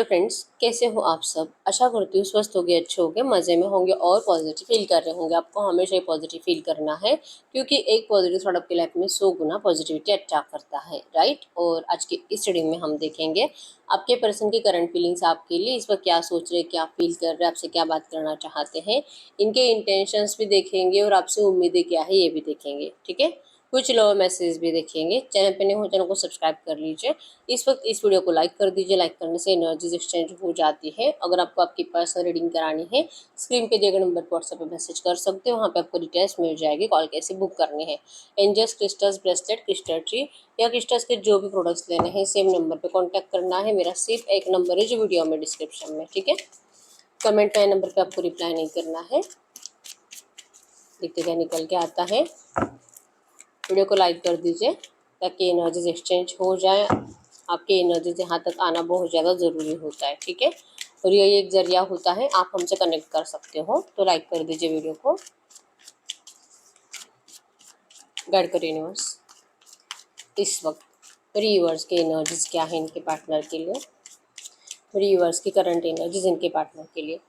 Hello friends, कैसे हो आप सब। आशा करती हूँ स्वस्थ होंगे, अच्छे होंगे, मज़े में होंगे और पॉजिटिव फील कर रहे होंगे। आपको हमेशा ही पॉजिटिव फील करना है क्योंकि एक पॉजिटिव थॉट आपकी लाइफ में 100 गुना पॉजिटिविटी अट्रैक्ट करता है, राइट। और आज की इस स्टडी में हम देखेंगे आपके पर्सन की करंट फीलिंग्स आपके लिए इस वक्त क्या सोच रहे, क्या फील कर रहे, आपसे क्या बात करना चाहते हैं। इनके इंटेंशंस भी देखेंगे और आपसे उम्मीदें क्या है ये भी देखेंगे, ठीक है। कुछ लोग मैसेज भी देखेंगे। चैनल पे नहीं हो चैनल को सब्सक्राइब कर लीजिए। इस वक्त इस वीडियो को लाइक कर दीजिए। लाइक करने से एनर्जीज एक्सचेंज हो जाती है। अगर आपको आपकी पर्सनल रीडिंग करानी है, स्क्रीन पे दिए गए नंबर पर व्हाट्सएप पे मैसेज कर सकते हो। वहाँ पे आपको डिटेल्स मिल जाएगी, कॉल कैसे बुक करनी है। Angels crystals bracelet, crystal tree या क्रिस्टल्स के जो भी प्रोडक्ट्स लेने हैं सेम नंबर पर कॉन्टैक्ट करना है। मेरा सिर्फ एक नंबर है जो वीडियो में डिस्क्रिप्शन में, ठीक है। कमेंट में नंबर पर आपको रिप्लाई नहीं करना है। देखते क्या निकल के आता है। वीडियो को लाइक कर दीजिए ताकि एनर्जीज एक्सचेंज हो जाए। आपकी एनर्जीज यहाँ तक आना बहुत ज़्यादा ज़रूरी होता है, ठीक है। और ये एक जरिया होता है, आप हमसे कनेक्ट कर सकते हो। तो लाइक कर दीजिए वीडियो को। गाइड करो यूनिवर्स, इस वक्त रीवर्स की एनर्जीज क्या है इनके पार्टनर के लिए। रीवर्स की करंट एनर्जीज इनके पार्टनर के लिए।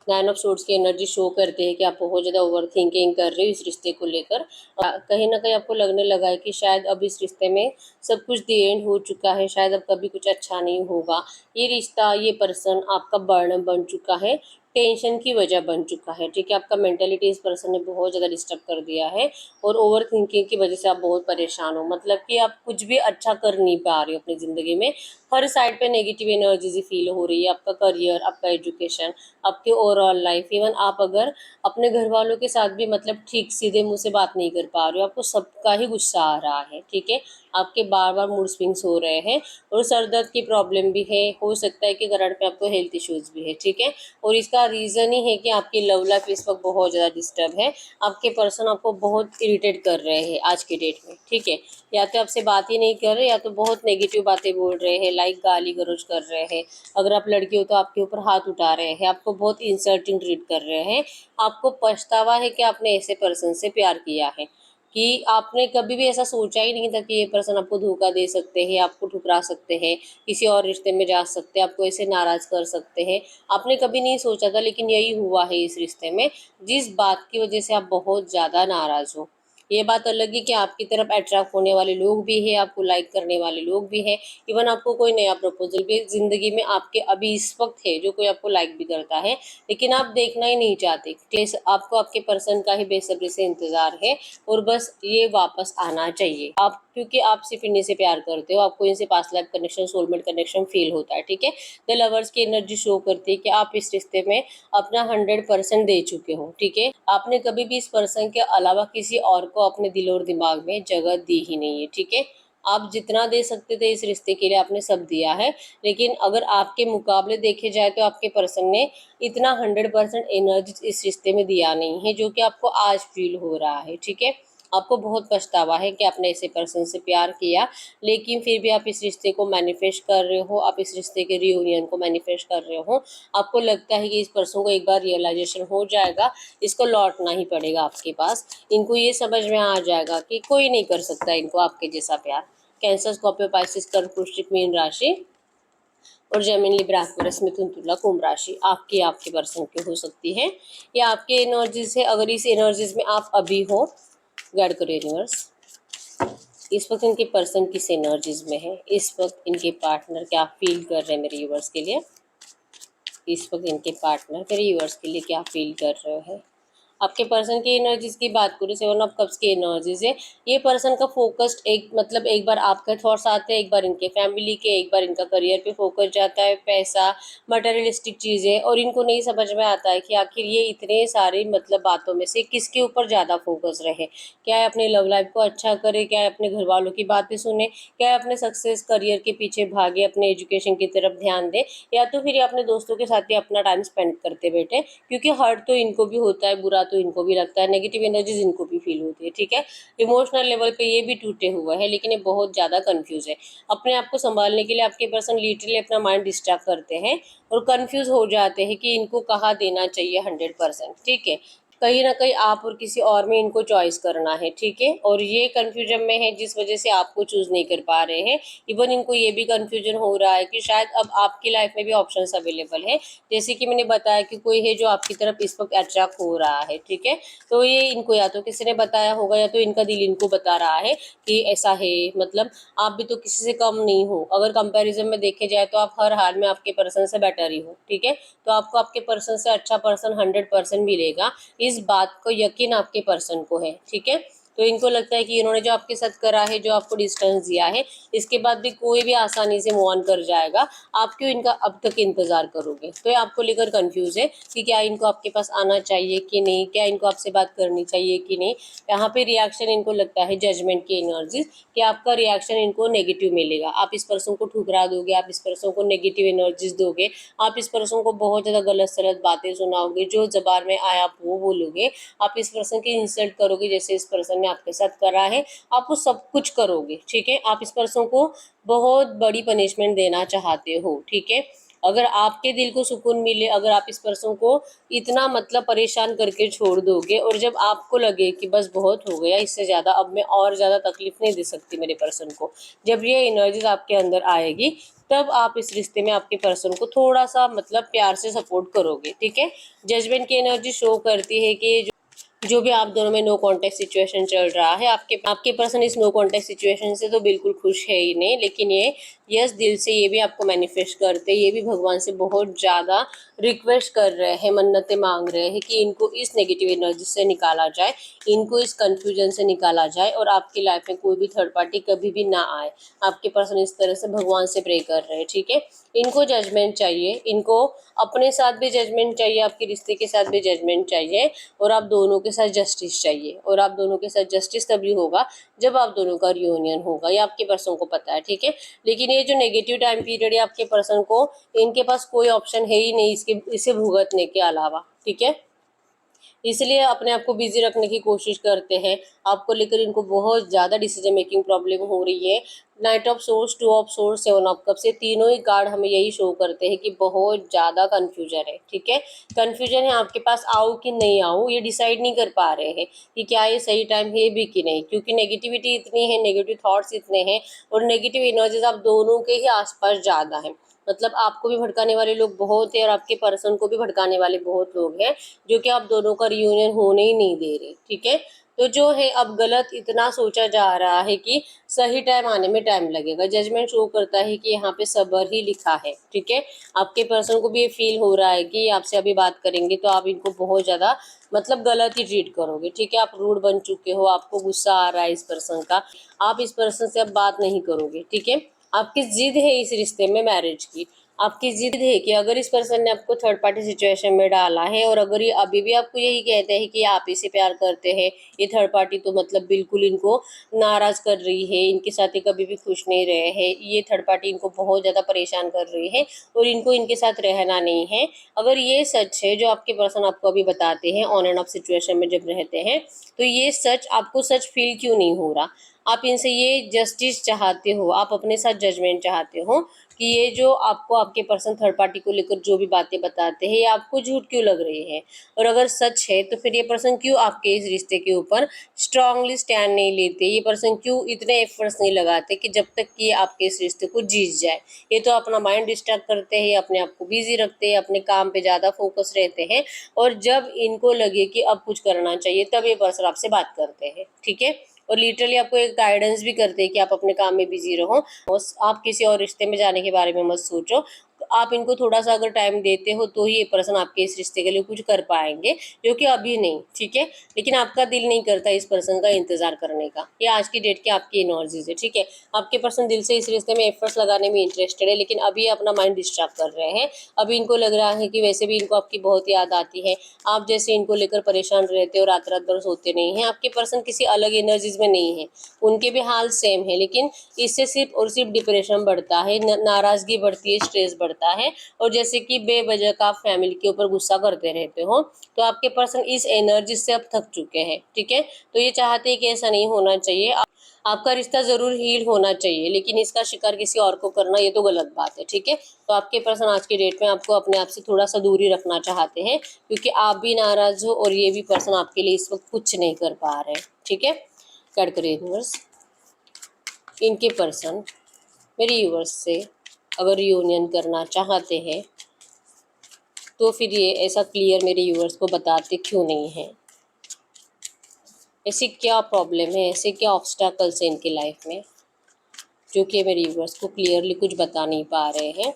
9 ऑफ सोर्ड्स की एनर्जी शो करते हैं कि आप बहुत ज़्यादा ओवर थिंकिंग कर रहे हो इस रिश्ते को लेकर। कहीं ना कहीं आपको लगने लगा है कि शायद अब इस रिश्ते में सब कुछ दी एंड हो चुका है, शायद अब कभी कुछ अच्छा नहीं होगा। ये रिश्ता, ये पर्सन आपका बर्डन बन चुका है, टेंशन की वजह बन चुका है, ठीक है। आपका मेंटेलिटी इस पर्सन ने बहुत ज़्यादा डिस्टर्ब कर दिया है और ओवर थिंकिंग की वजह से आप बहुत परेशान हो। मतलब कि आप कुछ भी अच्छा कर नहीं पा रहे हो अपनी ज़िंदगी में। हर साइड पे नेगेटिव एनर्जीज फील हो रही है। आपका करियर, आपका एजुकेशन, आपके ओवरऑल लाइफ, इवन आप अगर अपने घर वालों के साथ भी मतलब ठीक सीधे मुंह से बात नहीं कर पा रहे हो, आपको सबका ही गुस्सा आ रहा है, ठीक है। आपके बार बार मूड स्विंग्स हो रहे हैं और सर दर्द की प्रॉब्लम भी है। हो सकता है कि करंट में आपको हेल्थ इश्यूज भी है, ठीक है। और इसका रीज़न ही है कि आपकी लव लाइफ इस वक्त बहुत ज़्यादा डिस्टर्ब है। आपके पर्सन आपको बहुत इरिटेट कर रहे हैं आज की डेट में, ठीक है। या तो आपसे बात ही नहीं कर रहे या तो बहुत नेगेटिव बातें बोल रहे हैं, लाइक गाली गलौज कर रहे हैं। अगर आप लड़की हो तो आपके ऊपर हाथ उठा रहे हैं, आपको बहुत इंसल्टिंग ट्रीट कर रहे हैं। आपको पछतावा है कि आपने ऐसे पर्सन से प्यार किया है, कि आपने कभी भी ऐसा सोचा ही नहीं था कि ये पर्सन आपको धोखा दे सकते हैं, आपको ठुकरा सकते हैं, किसी और रिश्ते में जा सकते हैं, आपको ऐसे नाराज़ कर सकते हैं। आपने कभी नहीं सोचा था, लेकिन यही हुआ है इस रिश्ते में, जिस बात की वजह से आप बहुत ज़्यादा नाराज़ हो। ये बात अलग है कि आपकी तरफ अट्रैक्ट होने वाले लोग भी हैं, आपको लाइक करने वाले लोग भी हैं। इवन आपको कोई नया प्रपोजल भी ज़िंदगी में आपके अभी इस वक्त है जो कोई आपको लाइक भी करता है, लेकिन आप देखना ही नहीं चाहते। आपको आपके पर्सन का ही बेसब्री से इंतज़ार है और बस ये वापस आना चाहिए। आप क्योंकि आप सिर्फ इन्हीं से प्यार करते हो, आपको इनसे past life connection, soulmate connection feel होता है, ठीक है। द लवर्स की एनर्जी शो करती है कि आप इस रिश्ते में अपना 100% दे चुके हो, ठीक है। आपने कभी भी इस पर्सन के अलावा किसी और को अपने दिल और दिमाग में जगह दी ही नहीं है, ठीक है। आप जितना दे सकते थे इस रिश्ते के लिए आपने सब दिया है, लेकिन अगर आपके मुकाबले देखे जाए तो आपके पर्सन ने इतना 100% एनर्जी इस रिश्ते में दिया नहीं है जो कि आपको आज फील हो रहा है, ठीक है। आपको बहुत पछतावा है कि आपने ऐसे पर्सन से प्यार किया, लेकिन फिर भी आप इस रिश्ते को मैनिफेस्ट कर रहे हो, आप इस रिश्ते के रियूनियन को मैनिफेस्ट कर रहे हो। आपको लगता है कि इस पर्सन को एक बार रियलाइजेशन हो जाएगा, इसको लौटना ही पड़ेगा आपके पास। इनको ये समझ में आ जाएगा कि कोई नहीं कर सकता इनको आपके जैसा प्यार। कैंसर, स्कॉर्पियो, पाइसेस, कर्क, वृश्चिक, मीन राशि और जेमिनी, लिब्रा, एक्वेरियस, मिथुन, तुला, कुंभ राशि आपके पर्सन की हो सकती है या आपके एनर्जीज है। अगर इस एनर्जीज में आप अभी हो, गाइड करो यूनिवर्स, इस वक्त इनके पर्सन किस एनर्जीज में है, इस वक्त इनके पार्टनर क्या फील कर रहे हैं मेरे यूनिवर्स के लिए। इस वक्त इनके पार्टनर मेरे यूनिवर्स के लिए क्या फील कर रहे हैं। आपके पर्सन की एनर्जीज की बात करूँ, 7 ऑफ कप्स की एनर्जीज है। ये पर्सन का फोकस्ड एक मतलब एक बार आपके थॉट्स आते हैं, एक बार इनके फैमिली के, एक बार इनका करियर पे फोकस जाता है, पैसा, मटेरियलिस्टिक चीज़ें। और इनको नहीं समझ में आता है कि आखिर ये इतने सारे मतलब बातों में से किसके ऊपर ज़्यादा फोकस रहे। क्या है अपने लव लाइफ को अच्छा करे, क्या है अपने घर वालों की बातें सुने, क्या है अपने सक्सेस करियर के पीछे भागे, अपने एजुकेशन की तरफ ध्यान दे, या तो फिर ये अपने दोस्तों के साथ ही अपना टाइम स्पेंड करते बैठे। क्योंकि हर्ट तो इनको भी होता है, बुरा तो इनको भी लगता है, नेगेटिव एनर्जीज इनको भी फील होती है, ठीक है। इमोशनल लेवल पे ये भी टूटे हुए हैं, लेकिन ये बहुत ज़्यादा कंफ्यूज है। अपने आप को संभालने के लिए आपके पर्सन लिटरली अपना माइंड डिस्ट्रैक्ट करते हैं और कंफ्यूज हो जाते हैं कि इनको कहाँ देना चाहिए 100%, ठीक है। कहीं ना कहीं आप और किसी और में इनको चॉइस करना है, ठीक है। और ये कंफ्यूजन में है जिस वजह से आपको चूज नहीं कर पा रहे हैं। इवन इनको ये भी कंफ्यूजन हो रहा है कि शायद अब आपकी लाइफ में भी ऑप्शंस अवेलेबल है, जैसे कि मैंने बताया कि कोई है जो आपकी तरफ इस वक्त अट्रैक्ट हो रहा है, ठीक है। तो ये इनको या तो किसी ने बताया होगा या तो इनका दिल इनको बता रहा है कि ऐसा है, मतलब आप भी तो किसी से कम नहीं हो। अगर कंपैरिजन में देखे जाए तो आप हर हाल में आपके पर्सन से बेटर ही हो, ठीक है। तो आपको आपके पर्सन से अच्छा पर्सन 100% मिलेगा, इस बात को यकीन आपके पर्सन को है, ठीक है। तो इनको लगता है कि इन्होंने जो आपके साथ करा है, जो आपको डिस्टेंस दिया है, इसके बाद भी कोई भी आसानी से मूव ऑन कर जाएगा। आप क्यों इनका अब तक इंतजार करोगे। तो ये आपको लेकर कंफ्यूज है कि क्या इनको आपके पास आना चाहिए कि नहीं, क्या इनको आपसे बात करनी चाहिए कि नहीं। यहाँ पे रिएक्शन इनको लगता है जजमेंट की एनर्जीज, कि आपका रिएक्शन इनको नेगेटिव मिलेगा। आप इस पर्सन को ठुकरा दोगे, आप इस पर्सन को नेगेटिव एनर्जीज दोगे, आप इस पर्सन को बहुत ज़्यादा गलत सलत बातें सुनाओगे, जो जबान में आया आप वो बोलोगे, आप इस पर्सन की इंसल्ट करोगे जैसे इस पर्सन ने आपके साथ करा है, आप वो सब कुछ करोगे, ठीक है। आप इस पर्सन को बहुत बड़ी पनिशमेंट देना चाहते हो, ठीक है। अगर आपके दिल को सुकून मिले, अगर आप इस पर्सन को इतना मतलब परेशान करके छोड़ दोगे और जब आपको लगे कि बस बहुत हो गया, इससे ज़्यादा अब मैं और ज़्यादा तकलीफ नहीं दे सकती मेरे पर्सन को, जब ये एनर्जीज आपके अंदर आएगी, तब आप इस रिश्ते में आपके पर्सन को थोड़ा सा मतलब प्यार से सपोर्ट करोगे, ठीक है। जजमेंट की एनर्जी शो करती है कि जो भी आप दोनों में नो कॉन्टेक्ट सिचुएशन चल रहा है, आपके पर्सन इस नो कॉन्टेक्ट सिचुएशन से तो बिल्कुल खुश है ही नहीं, लेकिन ये यस दिल से ये भी आपको मैनिफेस्ट करते हैं, ये भी भगवान से बहुत ज़्यादा रिक्वेस्ट कर रहे हैं, मन्नतें मांग रहे हैं कि इनको इस नेगेटिव एनर्जी से निकाला जाए, इनको इस कंफ्यूजन से निकाला जाए और आपकी लाइफ में कोई भी थर्ड पार्टी कभी भी ना आए। आपके पर्सन इस तरह से भगवान से प्रे कर रहे हैं, ठीक है। इनको जजमेंट चाहिए, इनको अपने साथ भी जजमेंट चाहिए, आपके रिश्ते के साथ भी जजमेंट चाहिए, और आप दोनों के साथ जस्टिस चाहिए। और आप दोनों के साथ जस्टिस तभी होगा जब आप दोनों का रियूनियन होगा, ये आपके पर्सन को पता है, ठीक है। लेकिन ये जो नेगेटिव टाइम पीरियड है आपके पर्सन को, इनके पास कोई ऑप्शन है ही नहीं इसे भुगतने के अलावा, ठीक है। इसलिए अपने आप को बिजी रखने की कोशिश करते हैं। आपको लेकर इनको बहुत ज़्यादा डिसीजन मेकिंग प्रॉब्लम हो रही है। Night of source, two of source, seven of cup से तीनों ही कार्ड हमें यही शो करते हैं कि बहुत ज़्यादा कन्फ्यूजन है, ठीक है। कन्फ्यूजन है आपके पास, आऊँ कि नहीं आऊँ, ये डिसाइड नहीं कर पा रहे हैं कि क्या ये सही टाइम है भी कि नहीं, क्योंकि नेगेटिविटी इतनी है, नेगेटिव थॉट्स इतने हैं और नेगेटिव एनर्जीज आप दोनों के ही आसपास ज़्यादा हैं। मतलब आपको भी भड़काने वाले लोग बहुत हैं और आपके पर्सन को भी भड़काने वाले बहुत लोग हैं, जो कि आप दोनों का रियूनियन होने ही नहीं दे रहे, ठीक है। तो जो है अब गलत इतना सोचा जा रहा है कि सही टाइम आने में टाइम लगेगा। जजमेंट शो करता है कि यहाँ पे सब्र ही लिखा है, ठीक है। आपके पर्सन को भी ये फील हो रहा है कि आपसे अभी बात करेंगे तो आप इनको बहुत ज़्यादा मतलब गलत ही ट्रीट करोगे, ठीक है। आप रूड बन चुके हो, आपको गुस्सा आ रहा है इस पर्सन का, आप इस पर्सन से अब बात नहीं करोगे, ठीक है। आपकी जिद है इस रिश्ते में मैरिज की, आपकी जिद है कि अगर इस पर्सन ने आपको थर्ड पार्टी सिचुएशन में डाला है और अगर ये अभी भी आपको यही कहते हैं कि आप इसे प्यार करते हैं, ये थर्ड पार्टी तो मतलब बिल्कुल इनको नाराज कर रही है, इनके साथ ये कभी भी खुश नहीं रहे हैं, ये थर्ड पार्टी इनको बहुत ज़्यादा परेशान कर रही है और इनको इनके साथ रहना नहीं है। अगर ये सच है जो आपके पर्सन आपको अभी बताते हैं ऑन एंड ऑफ सिचुएशन में जब रहते हैं, तो ये सच आपको सच फील क्यों नहीं हो रहा। आप इनसे ये जस्टिस चाहते हो, आप अपने साथ जजमेंट चाहते हो कि ये जो आपको आपके पर्सन थर्ड पार्टी को लेकर जो भी बातें बताते हैं ये आपको झूठ क्यों लग रही है। और अगर सच है तो फिर ये पर्सन क्यों आपके इस रिश्ते के ऊपर स्ट्रांगली स्टैंड नहीं लेते, ये पर्सन क्यों इतने एफर्ट्स नहीं लगाते कि जब तक कि आपके इस रिश्ते को जीत जाए। ये तो अपना माइंड डिस्ट्रैक्ट करते हैं, अपने आप को बिजी रखते हैं, अपने काम पे ज़्यादा फोकस रहते हैं, और जब इनको लगे कि अब कुछ करना चाहिए तब ये पर्सन आपसे बात करते हैं, ठीक है। और लिटरली आपको एक गाइडेंस भी करते हैं कि आप अपने काम में बिजी रहो, आप किसी और रिश्ते में जाने के बारे में मत सोचो। आप इनको थोड़ा सा अगर टाइम देते हो तो ही ये पर्सन आपके इस रिश्ते के लिए कुछ कर पाएंगे, जो कि अभी नहीं, ठीक है। लेकिन आपका दिल नहीं करता इस पर्सन का इंतजार करने का, ये आज की डेट की आपकी एनर्जीज है, ठीक है। आपके पर्सन दिल से इस रिश्ते में एफर्ट्स लगाने में इंटरेस्टेड है, लेकिन अभी अपना माइंड डिस्ट्रैक्ट कर रहे हैं। अभी इनको लग रहा है कि वैसे भी इनको आपकी बहुत याद आती है, आप जैसे इनको लेकर परेशान रहते हो, रात रात भर सोते नहीं हैं। आपके पर्सन किसी अलग एनर्जीज में नहीं है, उनके भी हाल सेम है, लेकिन इससे सिर्फ और सिर्फ डिप्रेशन बढ़ता है, नाराजगी बढ़ती है, स्ट्रेस बढ़ता जाता है और जैसे कि बेवजह का आप फैमिली के ऊपर गुस्सा करते रहते हो, तो आपके पर्सन इस एनर्जी से अब थक चुके हैं। ठीक है, तो ये चाहते हैं कि ऐसा नहीं होना चाहिए, आपका रिश्ता जरूर हील होना चाहिए, लेकिन इसका शिकार किसी और को करना ये तो गलत बात है। ठीक है, तो आपके पर्सन आज की डेट में आपको अपने आप से थोड़ा सा दूरी रखना चाहते हैं, क्योंकि आप भी नाराज हो और ये भी पर्सन आपके लिए इस वक्त कुछ नहीं कर पा रहे। ठीक है, कार्ड करिए यूनिवर्स, इनके पर्सन मेरे यूनिवर्स से अगर यूनियन करना चाहते हैं तो फिर ये ऐसा क्लियर मेरे यूनिवर्स को बताते क्यों नहीं है, ऐसी क्या प्रॉब्लम है, ऐसे क्या ऑब्स्टैकल्स है इनकी लाइफ में जो कि मेरे यूनिवर्स को क्लियरली कुछ बता नहीं पा रहे हैं।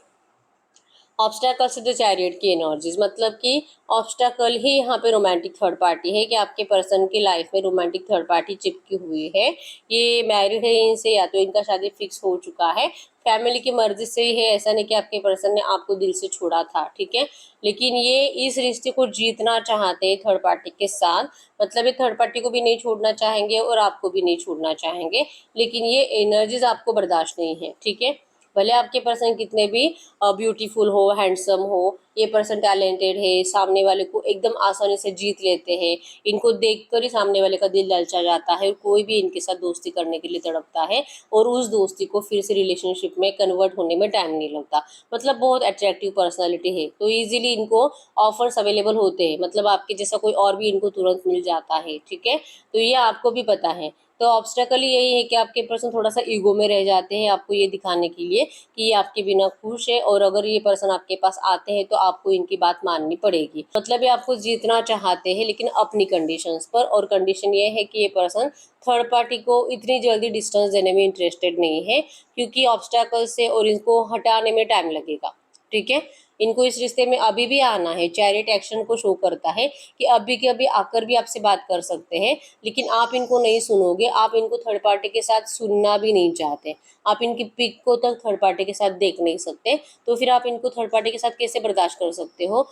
ऑब्स्टैकल से द चैरियट की एनर्जीज, मतलब कि ऑब्स्टैकल ही यहाँ पे रोमांटिक थर्ड पार्टी है कि आपके पर्सन की लाइफ में रोमांटिक थर्ड पार्टी चिपकी हुई है। ये मैरिड है इनसे, या तो इनका शादी फिक्स हो चुका है, फैमिली की मर्जी से ही है, ऐसा नहीं कि आपके पर्सन ने आपको दिल से छोड़ा था। ठीक है, लेकिन ये इस रिश्ते को जीतना चाहते हैं थर्ड पार्टी के साथ, मतलब ये थर्ड पार्टी को भी नहीं छोड़ना चाहेंगे और आपको भी नहीं छोड़ना चाहेंगे, लेकिन ये एनर्जीज आपको बर्दाश्त नहीं है। ठीक है, भले आपके पर्सन कितने भी ब्यूटीफुल हो, हैंडसम हो, ये पर्सन टैलेंटेड है, सामने वाले को एकदम आसानी से जीत लेते हैं, इनको देखकर ही सामने वाले का दिल ललचा जाता है, कोई भी इनके साथ दोस्ती करने के लिए तड़पता है और उस दोस्ती को फिर से रिलेशनशिप में कन्वर्ट होने में टाइम नहीं लगता। मतलब बहुत अट्रैक्टिव पर्सनालिटी है, तो इजीली इनको ऑफर्स अवेलेबल होते हैं, मतलब आपके जैसा कोई और भी इनको तुरंत मिल जाता है। ठीक है, तो ये आपको भी पता है। तो ऑब्स्टेकल यही है कि आपके पर्सन थोड़ा सा ईगो में रह जाते हैं, आपको ये दिखाने के लिए कि ये आपके बिना खुश है, और अगर ये पर्सन आपके पास आते हैं तो आपको इनकी बात माननी पड़ेगी। मतलब ये आपको जीतना चाहते हैं लेकिन अपनी कंडीशंस पर, और कंडीशन ये है कि ये पर्सन थर्ड पार्टी को इतनी जल्दी डिस्टेंस देने में इंटरेस्टेड नहीं है, क्योंकि ऑब्स्टेकल से और इनको हटाने में टाइम लगेगा। ठीक है, इनको इस रिश्ते में अभी भी आना है। चैरियट एक्शन को शो करता है कि अभी के अभी आकर भी आपसे बात कर सकते हैं, लेकिन आप इनको नहीं सुनोगे, आप इनको थर्ड पार्टी के साथ सुनना भी नहीं चाहते, आप इनकी पिक को तक थर्ड पार्टी के साथ देख नहीं सकते, तो फिर आप इनको थर्ड पार्टी के साथ कैसे बर्दाश्त कर सकते हो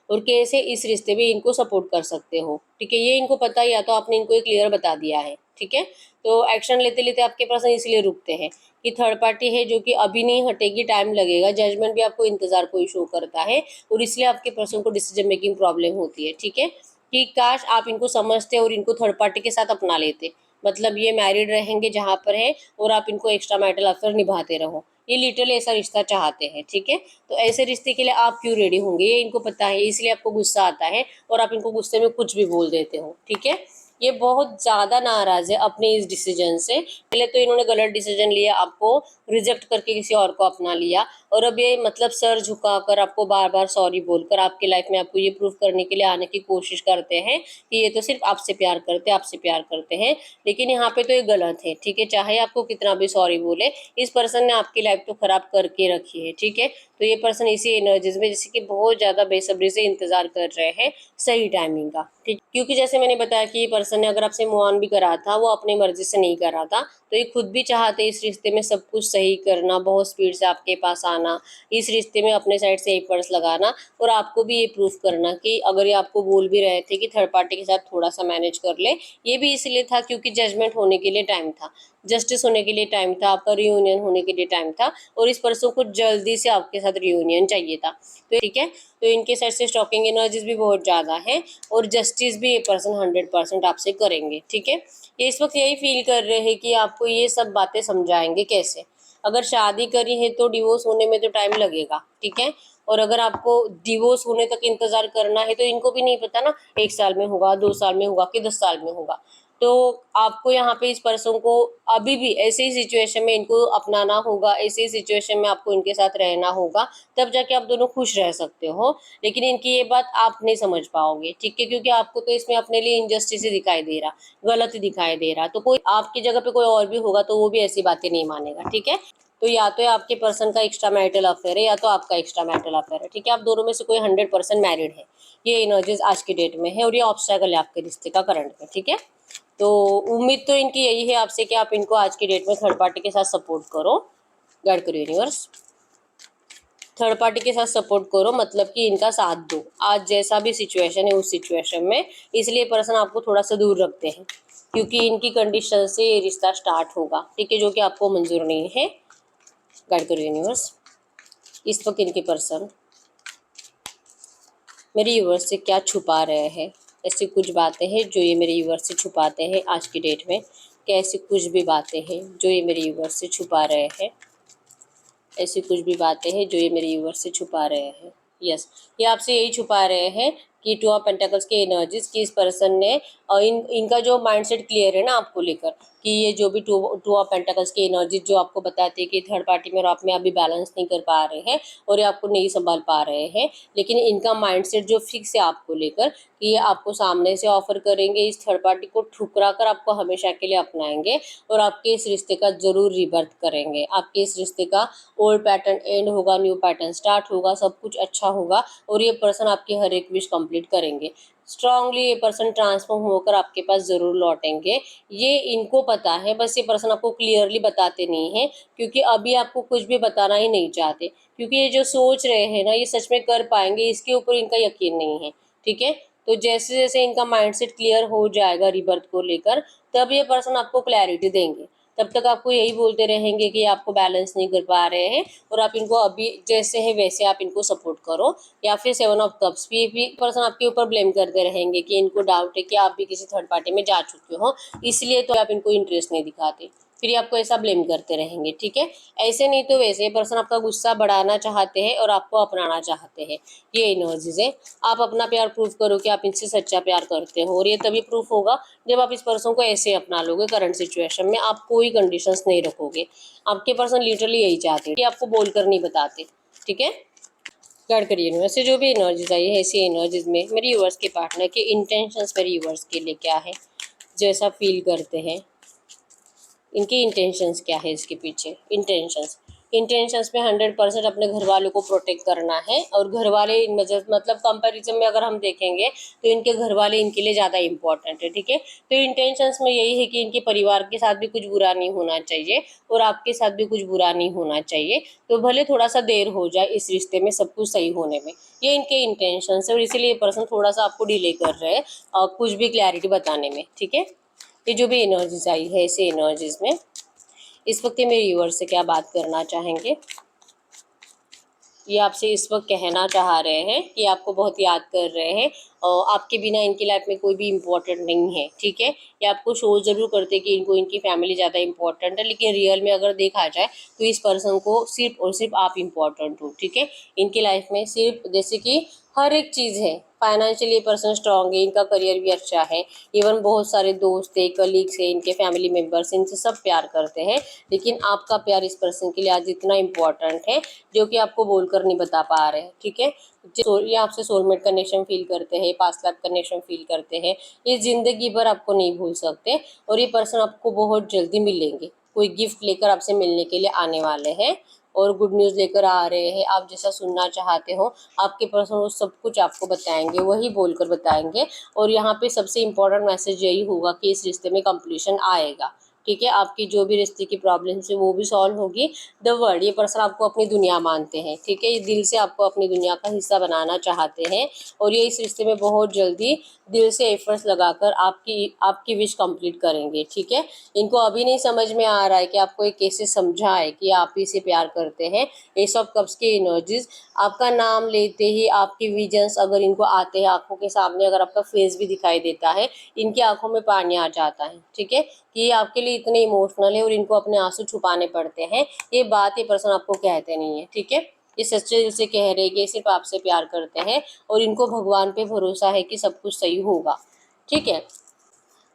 और कैसे इस रिश्ते में इनको सपोर्ट कर सकते हो। ठीक है, ये इनको पता, या तो आपने इनको क्लियर बता दिया है। ठीक है, तो एक्शन लेते लेते आपके पर्सन इसलिए रुकते हैं कि थर्ड पार्टी है जो कि अभी नहीं हटेगी, टाइम लगेगा, जजमेंट भी आपको इंतजार को शो करता है, और इसलिए आपके पर्सन को डिसीजन मेकिंग प्रॉब्लम होती है। ठीक है, कि काश आप इनको समझते और इनको थर्ड पार्टी के साथ अपना लेते, मतलब ये मैरिड रहेंगे जहाँ पर है और आप इनको एक्स्ट्रा मैरिटल अफेयर निभाते रहो, ये लिटरली ऐसा रिश्ता चाहते हैं। ठीक है, तो ऐसे रिश्ते के लिए आप क्यों रेडी होंगे, ये इनको पता है, इसलिए आपको गुस्सा आता है और आप इनको गुस्से में कुछ भी बोल देते हो। ठीक है, ये बहुत ज़्यादा नाराज़ है अपने इस डिसीजन से। पहले तो इन्होंने गलत डिसीजन लिया, आपको रिजेक्ट करके किसी और को अपना लिया, और अब ये मतलब सर झुकाकर आपको बार बार सॉरी बोलकर आपकी लाइफ में आपको ये प्रूव करने के लिए आने की कोशिश करते हैं कि ये तो सिर्फ आपसे प्यार करते हैं, आपसे प्यार करते हैं, लेकिन यहाँ पे तो ये गलत है। ठीक है, चाहे आपको कितना भी सॉरी बोले, इस पर्सन ने आपकी लाइफ तो खराब करके रखी है। ठीक है, तो ये पर्सन इसी एनर्जीज में जैसे कि बहुत ज़्यादा बेसब्री से इंतजार कर रहे हैं सही टाइमिंग का। ठीक, क्योंकि जैसे मैंने बताया कि ये पर्सन ने अगर आपसे मूव ऑन भी करा था, वो अपनी मर्जी से नहीं करा था, तो ये खुद भी चाहते इस रिश्ते में सब कुछ सही करना, बहुत स्पीड से आपके पास आना, इस रिश्ते में अपने साइड से एफर्ट्स लगाना, और आपको भी ये प्रूफ करना कि अगर ये आपको बोल भी रहे थे कि थर्ड पार्टी के साथ थोड़ा सा मैनेज कर ले, ये भी इसलिए था क्योंकि जजमेंट होने के लिए टाइम था, जस्टिस होने के लिए टाइम था, आपका रियूनियन होने के लिए टाइम था, और इस पर्सन को जल्दी से आपके साथ रियूनियन चाहिए था। तो ठीक है, तो इनके साइड से स्टॉकिंग एनर्जीज भी बहुत ज़्यादा है, और जस्टिस भी ये पर्सन 100% आपसे करेंगे। ठीक है, ये इस वक्त यही फील कर रहे हैं कि आपको ये सब बातें समझाएंगे कैसे। अगर शादी करी है तो डिवोर्स होने में तो टाइम लगेगा। ठीक है, और अगर आपको डिवोर्स होने तक इंतजार करना है तो इनको भी नहीं पता ना 1 साल में होगा, 2 साल में होगा कि 10 साल में होगा। तो आपको यहाँ पे इस पर्सन को अभी भी ऐसे ही सिचुएशन में इनको अपनाना होगा, ऐसे ही सिचुएशन में आपको इनके साथ रहना होगा, तब जाके आप दोनों खुश रह सकते हो। लेकिन इनकी ये बात आप नहीं समझ पाओगे। ठीक है, क्योंकि आपको तो इसमें अपने लिए इनजस्टिस ही दिखाई दे रहा, गलत दिखाई दे रहा, तो कोई आपकी जगह पे कोई और भी होगा तो वो भी ऐसी बातें नहीं मानेगा। ठीक है, तो या तो आपके पर्सन का एक्स्ट्रा मैरिटल अफेयर है या तो आपका एक्स्ट्रा मैरिटल अफेयर है। ठीक है, आप दोनों में से कोई 100% मैरिड है, ये एनर्जीज आज की डेट में है, और ये ऑब्स्टेकल है आपके रिश्ते का करंट में। ठीक है, तो उम्मीद तो इनकी यही है आपसे कि आप इनको आज की डेट में थर्ड पार्टी के साथ सपोर्ट करो। गाइड करो यूनिवर्स, थर्ड पार्टी के साथ सपोर्ट करो, मतलब कि इनका साथ दो आज जैसा भी सिचुएशन है उस सिचुएशन में। इसलिए पर्सन आपको थोड़ा सा दूर रखते हैं क्योंकि इनकी कंडीशन से ये रिश्ता स्टार्ट होगा। ठीक है, जो कि आपको मंजूर नहीं है। गाइड करो यूनिवर्स, इस वक्त इनके पर्सन मेरे यूनिवर्स से क्या छुपा रहे हैं। ऐसी कुछ बातें हैं जो ये मेरे यूनिवर्स से छुपाते हैं आज की डेट में। क्या ऐसी कुछ भी बातें हैं जो ये मेरे यूनिवर्स से छुपा रहे हैं। ऐसी कुछ भी बातें हैं जो ये मेरे यूनिवर्स से छुपा रहे हैं। यस, ये आपसे यही छुपा रहे हैं कि टू ऑफ पेंटाकल्स के एनर्जीज की इस पर्सन ने और इनका जो माइंडसेट क्लियर है ना आपको लेकर, कि ये जो भी टू ऑफ पेंटाकल्स की एनर्जी जो आपको बताती है कि थर्ड पार्टी में और आप में अभी बैलेंस नहीं कर पा रहे हैं और ये आपको नहीं संभाल पा रहे हैं, लेकिन इनका माइंडसेट जो फिक्स है आपको लेकर कि ये आपको सामने से ऑफर करेंगे, इस थर्ड पार्टी को ठुकरा कर आपको हमेशा के लिए अपनाएंगे और आपके इस रिश्ते का जरूर रिबर्थ करेंगे। आपके इस रिश्ते का ओल्ड पैटर्न एंड होगा, न्यू पैटर्न स्टार्ट होगा, सब कुछ अच्छा होगा और ये पर्सन आपकी हर एक विश कंप्लीट करेंगे। स्ट्रांगली ये पर्सन ट्रांसफॉर्म होकर आपके पास ज़रूर लौटेंगे। ये इनको पता है, बस ये पर्सन आपको क्लियरली बताते नहीं हैं क्योंकि अभी आपको कुछ भी बताना ही नहीं चाहते, क्योंकि ये जो सोच रहे हैं ना ये सच में कर पाएंगे इसके ऊपर इनका यकीन नहीं है। ठीक है, तो जैसे जैसे इनका माइंडसेट क्लियर हो जाएगा रिबर्थ को लेकर, तब ये पर्सन आपको क्लैरिटी देंगे। तब तक आपको यही बोलते रहेंगे कि आप बैलेंस नहीं कर पा रहे हैं और आप इनको अभी जैसे है वैसे आप इनको सपोर्ट करो। या फिर सेवन ऑफ कप्स भी पर्सन आपके ऊपर ब्लेम करते रहेंगे कि इनको डाउट है कि आप भी किसी थर्ड पार्टी में जा चुके हो, इसलिए तो आप इनको इंटरेस्ट नहीं दिखाते। फिर ये आपको ऐसा ब्लेम करते रहेंगे। ठीक है, ऐसे नहीं तो वैसे पर्सन आपका गुस्सा बढ़ाना चाहते हैं और आपको अपनाना चाहते हैं। ये एनर्जीज है। आप अपना प्यार प्रूव करो कि आप इनसे सच्चा प्यार करते हो और ये तभी प्रूफ होगा जब आप इस पर्सन को ऐसे अपना लोगे। करंट सिचुएशन में आप कोई कंडीशंस नहीं रखोगे। आपके पर्सन लिटरली यही चाहते हैं कि आपको बोलकर नहीं बताते। ठीक है, गाइड करिए यूनिवर्स से जो भी एनर्जीज आई है ऐसी एनर्जीज में मेरे यूनिवर्स के पार्टनर के इंटेंशंस मेरे यूनिवर्स के लिए क्या है, जैसा फील करते हैं, इनकी इंटेंशंस क्या है, इसके पीछे इंटेंशंस में 100% अपने घर वालों को प्रोटेक्ट करना है। और घर वाले मतलब कंपैरिजन में अगर हम देखेंगे तो इनके घर वाले इनके लिए ज़्यादा इंपॉर्टेंट है। ठीक है, तो इंटेंशंस में यही है कि इनके परिवार के साथ भी कुछ बुरा नहीं होना चाहिए और आपके साथ भी कुछ बुरा नहीं होना चाहिए। तो भले थोड़ा सा देर हो जाए इस रिश्ते में सब कुछ सही होने में, ये इनके इंटेंशंस है और इसीलिए ये पर्सन थोड़ा सा आपको डिले कर रहे हैं कुछ भी क्लैरिटी बताने में। ठीक है, ये जो भी एनर्जीज आई है ऐसे एनर्जीज में इस वक्त ये मेरे व्यूअर्स से क्या बात करना चाहेंगे। ये आपसे इस वक्त कहना चाह रहे हैं कि आपको बहुत याद कर रहे हैं और आपके बिना इनकी लाइफ में कोई भी इम्पोर्टेंट नहीं है। ठीक है, ये आपको शो ज़रूर करते कि इनको इनकी फैमिली ज़्यादा इंपॉर्टेंट है, लेकिन रियल में अगर देखा जाए तो इस पर्सन को सिर्फ और सिर्फ आप इम्पॉर्टेंट हो। ठीक है, इनकी लाइफ में सिर्फ जैसे कि हर एक चीज़ है। फाइनेंशियली पर्सन स्ट्रांग है, इनका करियर भी अच्छा है, इवन बहुत सारे दोस्त है, कलीग्स है, इनके फैमिली मेम्बर्स, इनसे सब प्यार करते हैं। लेकिन आपका प्यार इस पर्सन के लिए आज इतना इम्पोर्टेंट है जो कि आपको बोलकर नहीं बता पा रहे हैं। ठीक है, ये आपसे सोलमेट कनेक्शन फील करते हैं, पास्ट लाइफ कनेक्शन फील करते हैं, ये ज़िंदगी भर आपको नहीं भूल सकते और ये पर्सन आपको बहुत जल्दी मिलेंगे। कोई गिफ्ट लेकर आपसे मिलने के लिए आने वाले हैं और गुड न्यूज़ लेकर आ रहे हैं। आप जैसा सुनना चाहते हो आपके पर्सन वो सब कुछ आपको बताएंगे, वही बोलकर बताएंगे। और यहाँ पे सबसे इम्पोर्टेंट मैसेज यही होगा कि इस रिश्ते में कंप्लीशन आएगा। ठीक है, आपकी जो भी रिश्ते की प्रॉब्लम्स है वो भी सॉल्व होगी। द वर्ल्ड, ये पर्सन आपको अपनी दुनिया मानते हैं। ठीक है, ये दिल से आपको अपनी दुनिया का हिस्सा बनाना चाहते हैं और ये इस रिश्ते में बहुत जल्दी दिल से एफर्ट्स लगाकर आपकी विश कंप्लीट करेंगे। ठीक है, इनको अभी नहीं समझ में आ रहा है कि आपको ये कैसे समझाए कि आप ही से प्यार करते हैं। एस ऑफ कप्स की एनर्जीज, आपका नाम लेते ही आपके विजन्स अगर इनको आते हैं आंखों के सामने, अगर आपका फेस भी दिखाई देता है इनकी आंखों में पानी आ जाता है। ठीक है, कि ये आपके लिए इतने इमोशनल है और इनको अपने आंसू छुपाने पड़ते हैं। ये बात ये पर्सन आपको कहते नहीं है। ठीक है, ये सच्चे दिल से कह रहे कि सिर्फ आपसे प्यार करते हैं और इनको भगवान पे भरोसा है कि सब कुछ सही होगा। ठीक है,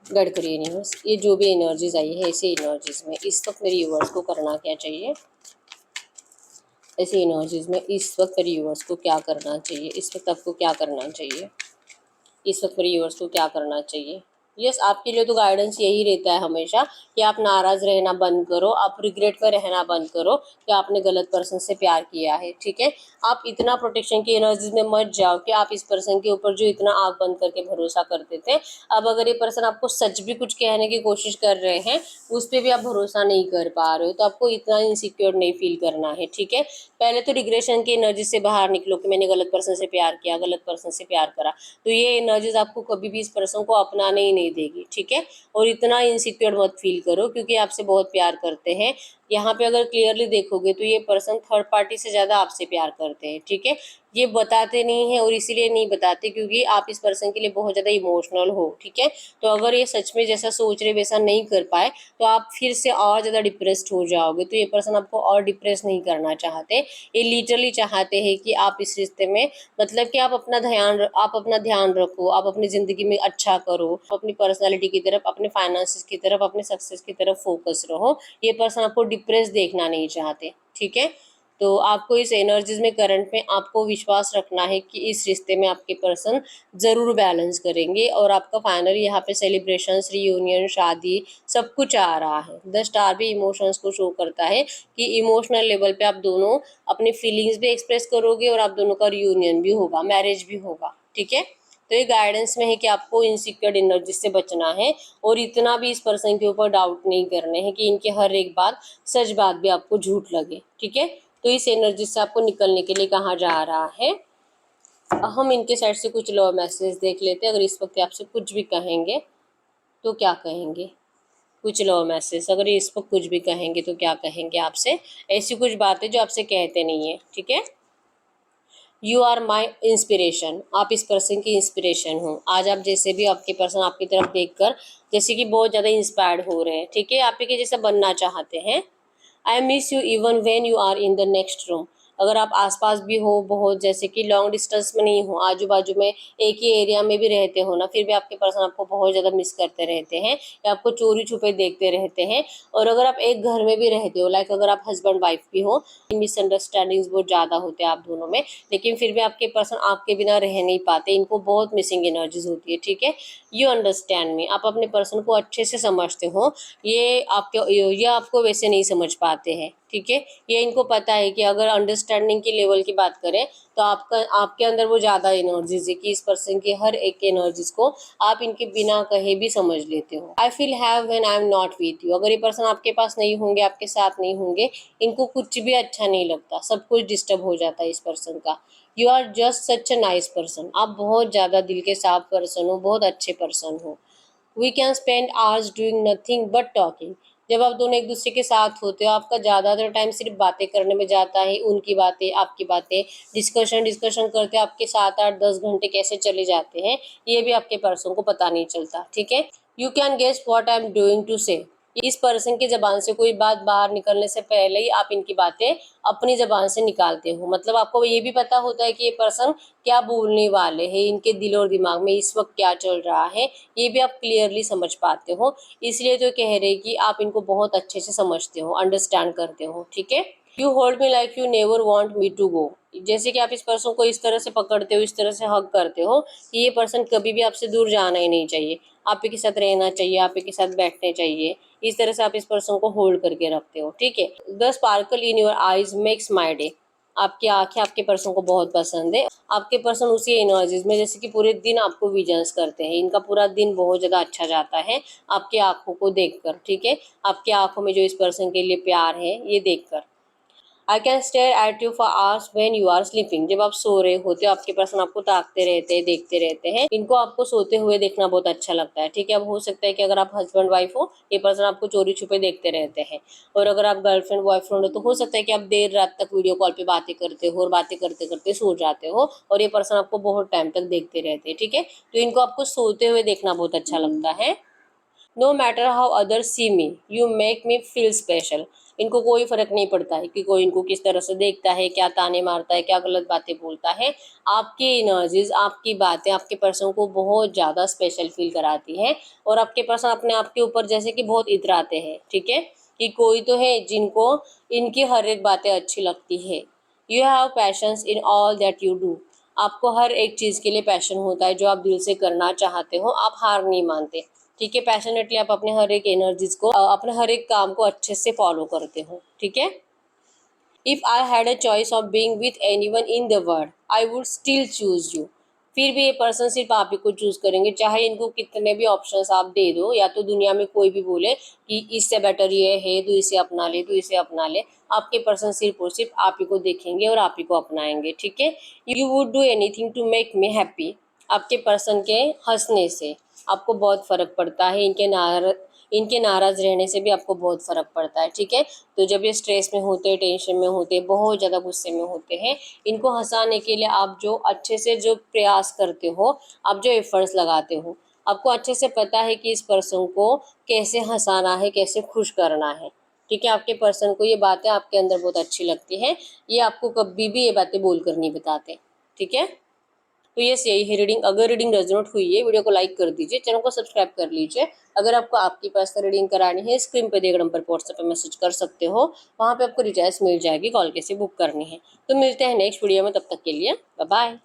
गाइड करिए यूनिवर्स, ये जो भी एनर्जीज आई है ऐसे एनर्जीज में इस वक्त मेरे यूनिवर्स को करना क्या चाहिए। ऐसे एनर्जीज में इस वक्त मेरे यूनिवर्स को क्या करना चाहिए, इस वक्त आपको क्या करना चाहिए, इस वक्त मेरे यूनिवर्स को क्या करना चाहिए। यस, आपके लिए तो गाइडेंस यही रहता है हमेशा कि आप नाराज़ रहना बंद करो, आप रिग्रेट में रहना बंद करो कि आपने गलत पर्सन से प्यार किया है। ठीक है, आप इतना प्रोटेक्शन की एनर्जीज में मत जाओ कि आप इस पर्सन के ऊपर जो इतना आँख बंद करके भरोसा करते थे, अब अगर ये पर्सन आपको सच भी कुछ कहने की कोशिश कर रहे हैं उस पर भी आप भरोसा नहीं कर पा रहे हो, तो आपको इतना इनसिक्योर नहीं फील करना है। ठीक है, पहले तो रिग्रेशन की एनर्जी से बाहर निकलो कि मैंने गलत पर्सन से प्यार किया, गलत पर्सन से प्यार करा, तो ये एनर्जीज आपको कभी भी इस पर्सन को अपनाने ही नहीं देगी, ठीक है। और इतना इनसिक्योर मत फील करो, क्योंकि आपसे बहुत प्यार करते हैं। यहाँ पे अगर क्लियरली देखोगे तो ये पर्सन थर्ड पार्टी से ज़्यादा आपसे प्यार करते हैं, ठीक है। ये बताते नहीं है, और इसीलिए नहीं बताते क्योंकि आप इस पर्सन के लिए बहुत ज़्यादा इमोशनल हो, ठीक है। तो अगर ये सच में जैसा सोच रहे वैसा नहीं कर पाए तो आप फिर से और ज़्यादा डिप्रेस्ड हो जाओगे। तो ये पर्सन आपको और डिप्रेस नहीं करना चाहते, ये लिटरली चाहते हैं कि आप इस रिश्ते में, मतलब कि आप अपना ध्यान रखो, आप अपनी ज़िंदगी में अच्छा करो, अपनी पर्सनैलिटी की तरफ, अपने फाइनेंसेस की तरफ, अपने सक्सेस की तरफ फोकस रहो। ये पर्सन आपको डिप्रेस देखना नहीं चाहते, ठीक है। तो आपको इस एनर्जीज में, करंट में आपको विश्वास रखना है कि इस रिश्ते में आपके पर्सन ज़रूर बैलेंस करेंगे, और आपका फाइनली यहाँ पे सेलिब्रेशंस, रियूनियन, शादी सब कुछ आ रहा है। द स्टार भी इमोशंस को शो करता है कि इमोशनल लेवल पे आप दोनों अपनी फीलिंग्स भी एक्सप्रेस करोगे, और आप दोनों का रियूनियन भी होगा, मैरिज भी होगा, ठीक है। तो ये गाइडेंस में है कि आपको इनसिक्योर एनर्जी से बचना है, और इतना भी इस पर्सन के ऊपर डाउट नहीं करने हैं कि इनकी हर एक बात सच बात भी आपको झूठ लगे, ठीक है। तो इस एनर्जी से आपको निकलने के लिए कहा जा रहा है। हम इनके साइड से कुछ लव मैसेज देख लेते हैं। अगर इस वक्त आपसे कुछ भी कहेंगे तो क्या कहेंगे? कुछ लव मैसेज, अगर इस वक्त कुछ भी कहेंगे तो क्या कहेंगे आपसे? ऐसी कुछ बातें जो आपसे कहते नहीं है, ठीक है। यू आर माई इंस्पिरेशन, आप इस पर्सन की इंस्पिरेशन हो। आज आप जैसे भी आपके पर्सन आपकी तरफ देखकर जैसे कि बहुत ज़्यादा इंस्पायर्ड हो रहे हैं, ठीक है, आप ही के जैसा बनना चाहते हैं। I miss you even when you are in the next room, अगर आप आसपास भी हो बहुत, जैसे कि लॉन्ग डिस्टेंस में नहीं हो, आजू बाजू में एक ही एरिया में भी रहते हो ना, फिर भी आपके पर्सन आपको बहुत ज़्यादा मिस करते रहते हैं, या आपको चोरी छुपे देखते रहते हैं। और अगर आप एक घर में भी रहते हो, लाइक अगर आप हस्बैंड वाइफ भी हो, मिसअंडरस्टैंडिंग्स बहुत ज़्यादा होते हैं आप दोनों में, लेकिन फिर भी आपके पर्सन आपके बिना रह नहीं पाते, इनको बहुत मिसिंग एनर्जीज होती है, ठीक है। यू अंडरस्टैंड मी, आप अपने पर्सन को अच्छे से समझते हो, ये आपको वैसे नहीं समझ पाते हैं, ठीक है। ये इनको पता है कि अगर अंडरस्टैंडिंग की लेवल की बात करें तो आपके अंदर वो ज़्यादा एनर्जीज है कि इस पर्सन की हर एक एनर्जीज को आप इनके बिना कहे भी समझ लेते हो। I feel have when I am not with you, अगर ये पर्सन आपके पास नहीं होंगे, आपके साथ नहीं होंगे, इनको कुछ भी अच्छा नहीं लगता, सब कुछ डिस्टर्ब हो जाता है इस पर्सन का। You are just such a nice person, आप बहुत ज़्यादा दिल के साफ पर्सन हो, बहुत अच्छे पर्सन हो। We can spend hours doing nothing but talking, जब आप दोनों एक दूसरे के साथ होते हो आपका ज़्यादातर टाइम सिर्फ बातें करने में जाता है, उनकी बातें, आपकी बातें, डिस्कशन करते आपके 7 8 10 घंटे कैसे चले जाते हैं ये भी आपके पर्सन को पता नहीं चलता, ठीक है। You can guess what I am doing to say, इस पर्सन की जबान से कोई बात बाहर निकलने से पहले ही आप इनकी बातें अपनी जबान से निकालते हो, मतलब आपको ये भी पता होता है कि ये पर्सन क्या बोलने वाले हैं, इनके दिल और दिमाग में इस वक्त क्या चल रहा है, ये भी आप क्लियरली समझ पाते हो। इसलिए तो कह रहे कि आप इनको बहुत अच्छे से समझते हो, अंडरस्टैंड करते हो, ठीक है। You hold me like you never want me to go, जैसे कि आप इस पर्सन को इस तरह से पकड़ते हो, इस तरह से हग करते हो कि ये पर्सन कभी भी आपसे दूर जाना ही नहीं चाहिए, आप ही के साथ रहना चाहिए, आप ही के साथ बैठने चाहिए, इस तरह से आप इस पर्सन को होल्ड करके रखते हो, ठीक है। The sparkle in your eyes makes my day, आपकी आंखें आपके पर्सन को बहुत पसंद है। आपके पर्सन उसी एनर्जीज में जैसे कि पूरे दिन आपको विजन्स करते हैं, इनका पूरा दिन बहुत ज़्यादा अच्छा जाता है आपकी आंखों को देखकर, ठीक है। आपकी आंखों में जो इस पर्सन के लिए प्यार है ये देखकर। I can stare at you for hours when you are sleeping, जब आप सो रहे होते हो आपके पर्सन आपको ताकते रहते हैं, देखते रहते हैं, इनको आपको सोते हुए देखना बहुत अच्छा लगता है, ठीक है। अब हो सकता है कि अगर आप हस्बैंड वाइफ हो, ये पर्सन आपको चोरी छुपे देखते रहते हैं, और अगर आप गर्लफ्रेंड बॉयफ्रेंड हो तो हो सकता है कि आप देर रात तक वीडियो कॉल पे बातें करते हो, और बातें करते करते सो जाते हो, और ये पर्सन आपको बहुत टाइम तक देखते रहते हैं, ठीक है। तो इनको आपको सोते हुए देखना बहुत अच्छा लगता है। No matter how others see me you make me feel special, इनको कोई फर्क नहीं पड़ता है कि कोई इनको किस तरह से देखता है, क्या ताने मारता है, क्या गलत बातें बोलता है, आपकी एनर्जीज, आपकी बातें आपके पर्सन को बहुत ज़्यादा स्पेशल फील कराती है, और आपके पर्सन अपने आप के ऊपर जैसे कि बहुत इतराते हैं, ठीक है, कि कोई तो है जिनको इनकी हर एक बातें अच्छी लगती है। You have patience in all that you do, आपको हर एक चीज़ के लिए पैशन होता है, जो आप दिल से करना चाहते हो आप हार नहीं मानते, ठीक है। पैशनेटली आप अपने हर एक एनर्जीज को, अपने हर एक काम को अच्छे से फॉलो करते हो, ठीक है। If I had a choice of being with anyone in the world I would still choose you, फिर भी ये पर्सन सिर्फ आप ही को चूज करेंगे, चाहे इनको कितने भी ऑप्शंस आप दे दो, या तो दुनिया में कोई भी बोले कि इससे बेटर ये है, तो इसे अपना ले, तो इसे अपना ले, आपके पर्सन सिर्फ और सिर्फ आप ही को देखेंगे और आप ही को अपनाएंगे, ठीक है। You would do anything to make me happy, आपके पर्सन के हंसने से, आपको बहुत फ़र्क पड़ता है। इनके नाराज़ रहने से भी आपको बहुत फ़र्क पड़ता है, ठीक है। तो जब ये स्ट्रेस में होते हैं, टेंशन में होते हैं, बहुत ज़्यादा गुस्से में होते हैं, इनको हंसाने के लिए आप जो अच्छे से जो प्रयास करते हो, आप जो एफर्ट्स लगाते हो, आपको अच्छे से पता है कि इस पर्सन को कैसे हंसाना है, कैसे खुश करना है, ठीक है। आपके पर्सन को ये बातें आपके अंदर बहुत अच्छी लगती हैं, ये आपको कभी भी ये बातें बोल कर नहीं बताते, ठीक है। तो यस, यही है रीडिंग। अगर रीडिंग रेजोनेट हुई है, वीडियो को लाइक कर दीजिए, चैनल को सब्सक्राइब कर लीजिए। अगर आपको आपकी पर्सनल रीडिंग करानी है, स्क्रीन पर दिए गए नंबर पर व्हाट्सएप पे मैसेज कर सकते हो, वहाँ पे आपको डिटेल्स मिल जाएगी, कॉल कैसे बुक करनी है। तो मिलते हैं नेक्स्ट वीडियो में, तब तक के लिए बाय बाय।